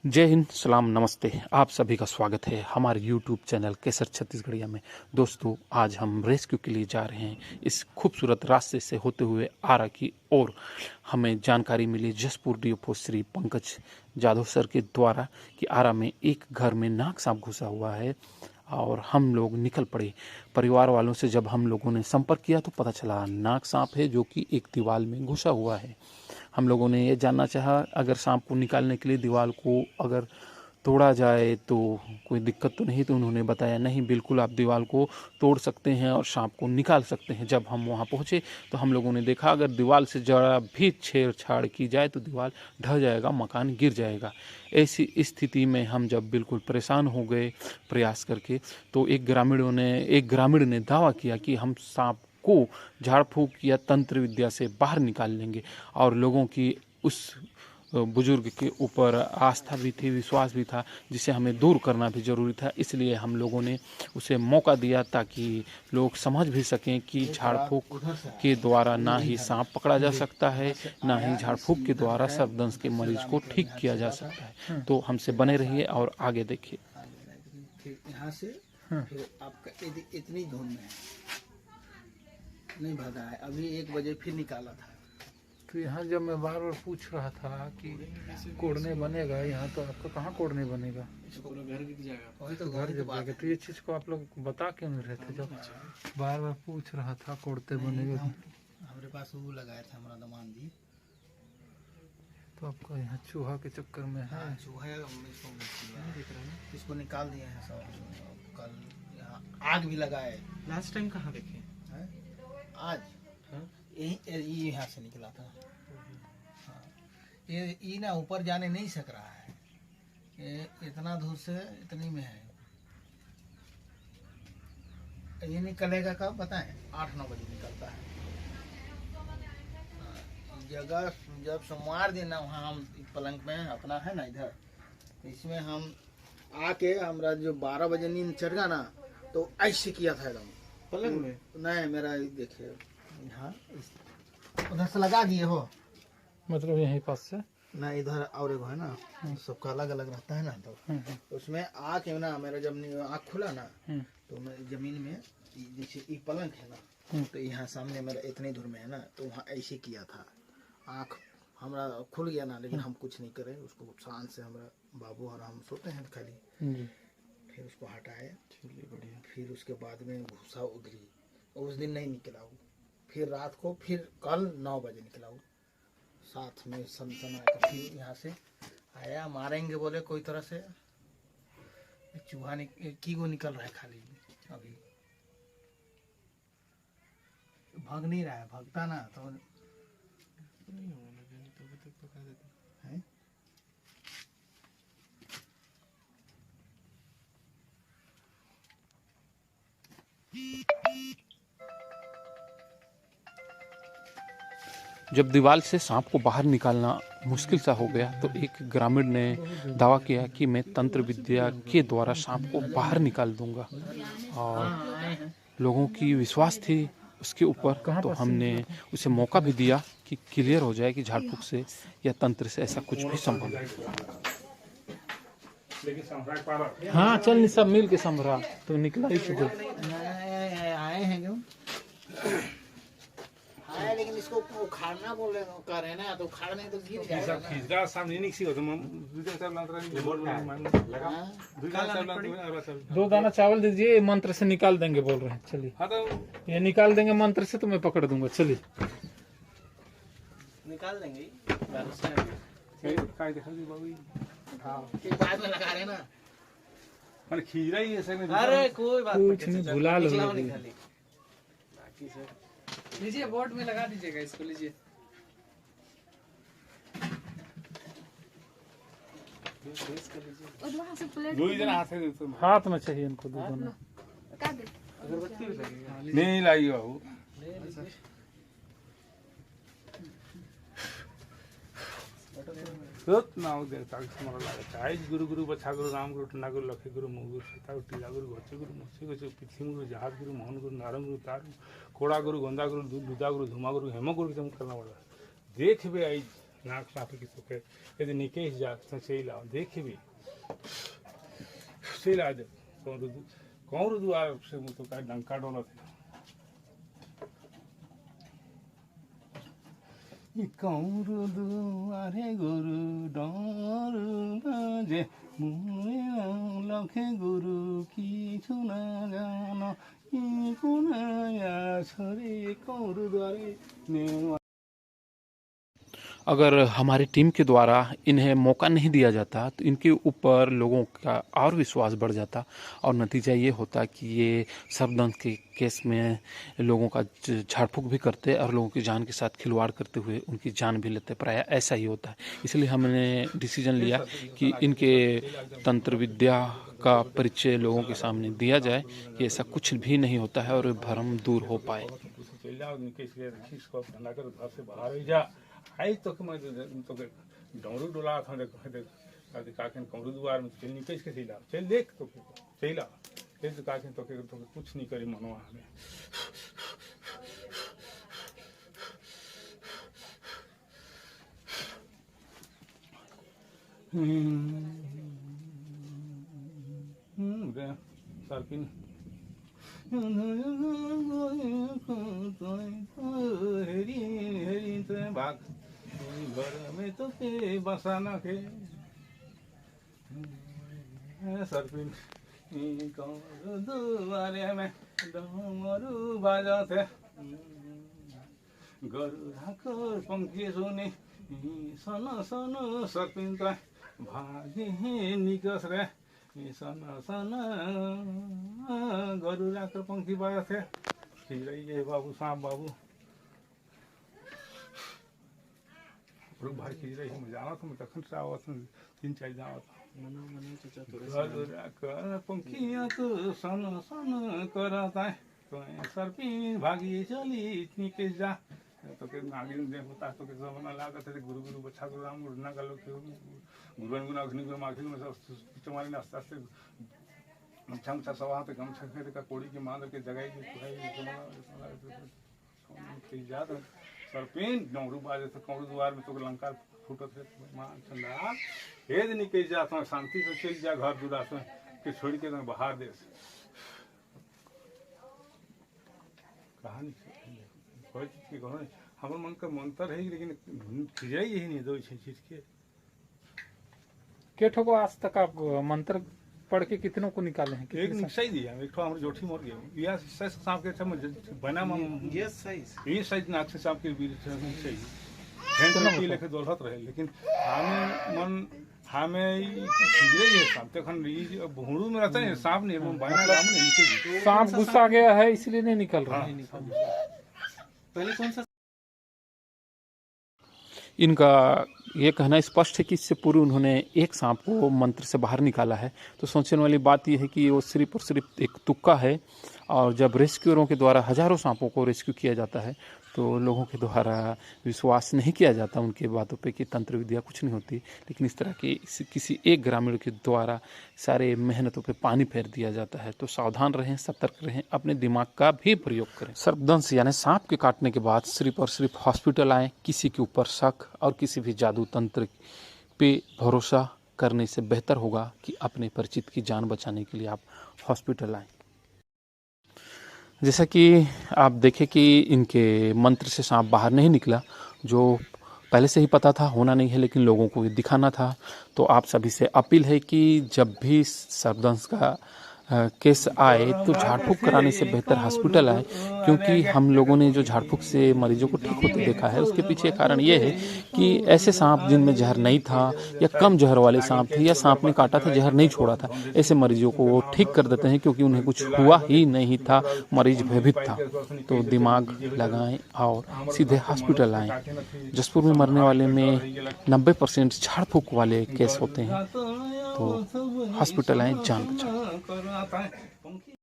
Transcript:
जय हिंद, सलाम, नमस्ते। आप सभी का स्वागत है हमारे YouTube चैनल केसर छत्तीसगढ़िया में। दोस्तों, आज हम रेस्क्यू के लिए जा रहे हैं इस खूबसूरत रास्ते से होते हुए आरा की ओर। हमें जानकारी मिली जसपुर डीएफओ श्री पंकज जाधव सर के द्वारा कि आरा में एक घर में नाग सांप घुसा हुआ है और हम लोग निकल पड़े। परिवार वालों से जब हम लोगों ने संपर्क किया तो पता चला नाग सांप है जो कि एक दीवार में घुसा हुआ है। हम लोगों ने ये जानना चाहा अगर सांप को निकालने के लिए दीवार को अगर तोड़ा जाए तो कोई दिक्कत तो नहीं, तो उन्होंने बताया नहीं, बिल्कुल आप दीवार को तोड़ सकते हैं और सांप को निकाल सकते हैं। जब हम वहाँ पहुँचे तो हम लोगों ने देखा अगर दीवार से जरा भी छेड़छाड़ की जाए तो दीवार ढह जाएगा, मकान गिर जाएगा। ऐसी स्थिति में हम जब बिल्कुल परेशान हो गए प्रयास करके, तो एक ग्रामीण ने दावा किया कि हम सांप को झाड़ फूंक या तंत्र विद्या से बाहर निकाल लेंगे। और लोगों की उस बुजुर्ग के ऊपर आस्था भी थी, विश्वास भी था, जिसे हमें दूर करना भी ज़रूरी था। इसलिए हम लोगों ने उसे मौका दिया ताकि लोग समझ भी सकें कि झाड़ फूंक के द्वारा ना ही सांप पकड़ा जा सकता है, ना ही झाड़ फूंक के द्वारा सर्पदंश के मरीज को ठीक किया जा सकता है। तो हमसे बने रहिए और आगे देखिए। यहाँ से फिर आपका इतनी धुन में नहीं भागा है। अभी 1 बजे फिर निकाला था। तो यहाँ जब मैं बार बार पूछ रहा था कि कोड़ने बनेगा, यहाँ तो आपका कहाँ कोड़ने बनेगा, घर गिर जाएगा। वही तो घर जब जाएगा। तो ये चीज़ को आप लोग बता क्यों नहीं रहे थे जब बार बार पूछ रहा था कोड़ते बनेगा? हमारे पास वो लगाया था हमारा दमान जी। तो आपका यहाँ चूहा के चक्कर में है? चूहा इसको निकाल दिए हैं सब। कल यहाँ आग भी लगाए। लास्ट टाइम कहाँ देखे? आज यही यहाँ से निकला था। हाँ, ये ना ऊपर जाने नहीं सक रहा है, ये इतना दूर से इतनी में है। ये निकलेगा कब बताएं? 8-9 बजे निकलता है। जगह जब सोमवार दिन ना वहाँ हम पलंग में अपना है ना इधर, इसमें हम आके हमारा जो 12 बजे नींद चढ़ गया ना, तो ऐसे किया था एकदम पलंग में। नहीं, मेरा देखिए यहाँ उधर से लगा दिए हो, मतलब यहीं पास से ना इधर और एगो है ना, सबका अलग अलग रहता है ना। तो उसमें आके ना मेरा जब आँख खुला ना, तो मैं जमीन में जैसे ये पलंग है ना, तो यहाँ सामने मेरा इतनी दूर में है ना, तो वहाँ ऐसे किया था। आँख हमारा खुल गया ना, लेकिन हम कुछ नहीं करे। उसको शांत से हमारा बाबू और हम सोते हैं खाली। फिर उसको हटाए, बढ़िया। फिर उसके बाद में घुसा उधरी। उस दिन नहीं निकला वो। फिर रात को फिर कल 9 बजे निकला वो, साथ में सनसना। फिर यहाँ से आया, मारेंगे बोले कोई तरह से। चूहा की गो निकल रहा है खाली अभी, भाग नहीं रहा है। भागता ना तो है। जब दीवार से सांप को बाहर निकालना मुश्किल सा हो गया तो एक ग्रामीण ने दावा किया कि मैं तंत्र विद्या के द्वारा सांप को बाहर निकाल दूंगा। और लोगों की विश्वास थी उसके ऊपर, तो हमने उसे मौका भी दिया कि क्लियर हो जाए कि झाड़ फूंक से या तंत्र से ऐसा कुछ भी संभव है। हाँ चल, सब मिल के संभरा तो निकला ही। तो आए हैं क्यों आए, लेकिन इसको उखाड़ना बोल रहे कर रहे ना, तो उखाड़ने तो गिर जाएगा। हाँ? 2 दाना चावल दीजिए, मंत्र से निकाल देंगे बोल रहे हैं। चलिए ये निकाल देंगे मंत्र से, तो मैं पकड़ दूंगा। चलिए निकाल देंगे। बाद में लगा रहे ना। अरे कोई बात कुछ नहीं, भुला लो। लीजिए, बोर्ड में लगा दीजिएगा इसको। लीजिए, हाथ में चाहिए इनको 2 दाना। नहीं लाई बाबू। नाव देवता के स्मरण लागत है। गुरु गुरु बछा गुरु राम गुरु टना गुरु लखे गुरु मोह गुरु सीता गुरु टीला गुरु घोचे गुरु मोसे गुरु पृथ्वी गुरु जहाज गुरु मोहन गुरु नारंग गुरु तारू कोड़ा गुरु गोंदा गुरु दूधा गुरु धुमा गुरु हेमो गुरु करना पड़ा। देख बे आई नाक साफ की सुखे यदि निकेश जा चैल आओ देखे भी चैल आ कौर दुआर से तो का डंका डोला थे कौर दुआरे गुरु डर बाजे मुए लखे गुरु की छुना जाना कुनाया छरे कौर दुआरे ने। अगर हमारी टीम के द्वारा इन्हें मौका नहीं दिया जाता तो इनके ऊपर लोगों का और विश्वास बढ़ जाता और नतीजा ये होता कि ये सर्पदंश के केस में लोगों का झाड़ फूक भी करते और लोगों की जान के साथ खिलवाड़ करते हुए उनकी जान भी लेते। प्राय ऐसा ही होता है। इसलिए हमने डिसीजन लिया कि इनके तंत्र विद्या का परिचय लोगों के सामने दिया जाए कि ऐसा कुछ भी नहीं होता है और भ्रम दूर हो पाए। आई तो मैं तो डमरू डोला था देखो काके कमरू दुआर में चल निकल के चला चल देख तो चला ये तो काके तो कुछ नहीं करी मनवा हमें सरपिन भाग घर में तो के बसाना के सरपिन दुआरे में डमरू बाजा थे गरु ढाकर पंखी सुने सन सन सरपिन तो भागे निकस रे सन सन गरु ढाकर पंखी बाजा थे खिलैये बाबू सांप बाबू भाई खिल रही मैं जाना था मैं तखन से आवत 3-4 जावत पंखिया तो सन सन करता है तो सरपिन भागी चली इतनी के जा तो के नागिन दे होता तो के जमाना लागत है गुरु गुरु बच्चा गुरु राम गुरु ना गलो के गुरु गुरु अग्नि गुरु माखिल में सब तुम्हारी नास्ता से मच्छा मच्छा सवा पे गम छके का कोड़ी की मां के जगह की के जात सरपिन डमरू बाजे तो कौड़ द्वार में तो लंका फूटत है मां चंदा हे दिन के जा तो शांति से चल जा घर दुरा से के छोड़ के तो बाहर दे कहानी कोई चीज की कहो हमर मन का मंत्र है लेकिन खिजाई ही नहीं दो चीज के ठोको आज तक आप मंत्र पढ़ के कितनों को निकाले हैं? एक निशाई दिया एक ठो हमर जोठी मर गया या सस सांप के सब बना ये साइज नाक से सांप के बीच सही हैंड की लेके दौलत रहे लेकिन हमें खिजरे ये सांप तो खन भूड़ू में रहता है सांप नहीं बना नाम नहीं सांप गुस्सा गया है इसलिए नहीं निकल रहा है। पहले कौन सा इनका ये कहना स्पष्ट है कि इससे पूर्व उन्होंने एक सांप को मंत्र से बाहर निकाला है। तो सोचने वाली बात यह है कि वो सिर्फ और सिर्फ एक तुक्का है और जब रेस्क्यूअरों के द्वारा हजारों सांपों को रेस्क्यू किया जाता है तो लोगों के द्वारा विश्वास नहीं किया जाता उनके बातों पे कि तंत्र विद्या कुछ नहीं होती। लेकिन इस तरह के किसी एक ग्रामीण के द्वारा सारे मेहनतों पे पानी फेर दिया जाता है। तो सावधान रहें, सतर्क रहें, अपने दिमाग का भी प्रयोग करें। सर्पदंश यानी सांप के काटने के बाद सिर्फ और सिर्फ हॉस्पिटल आएँ। किसी के ऊपर शक और किसी भी जादू तंत्र पे भरोसा करने से बेहतर होगा कि अपने परिचित की जान बचाने के लिए आप हॉस्पिटल आएँ। जैसा कि आप देखें कि इनके मंत्र से सांप बाहर नहीं निकला, जो पहले से ही पता था, होना नहीं है, लेकिन लोगों को ये दिखाना था। तो आप सभी से अपील है कि जब भी सर्पदंश का केस आए तो झाड़ फूक कराने से बेहतर हॉस्पिटल आए, क्योंकि हम लोगों ने जो झाड़ फूक से मरीजों को ठीक होते देखा है उसके पीछे कारण ये है कि ऐसे सांप जिनमें जहर नहीं था या कम जहर वाले सांप थे या सांप ने काटा था जहर नहीं छोड़ा था, ऐसे मरीजों को वो ठीक कर देते हैं क्योंकि उन्हें कुछ हुआ ही नहीं था, मरीज भयभीत था। तो दिमाग लगाएं और सीधे हॉस्पिटल आएँ। जसपुर में मरने वाले में 90% झाड़ फूक वाले केस होते हैं। तो हॉस्पिटल आएँ, जान बचाएं।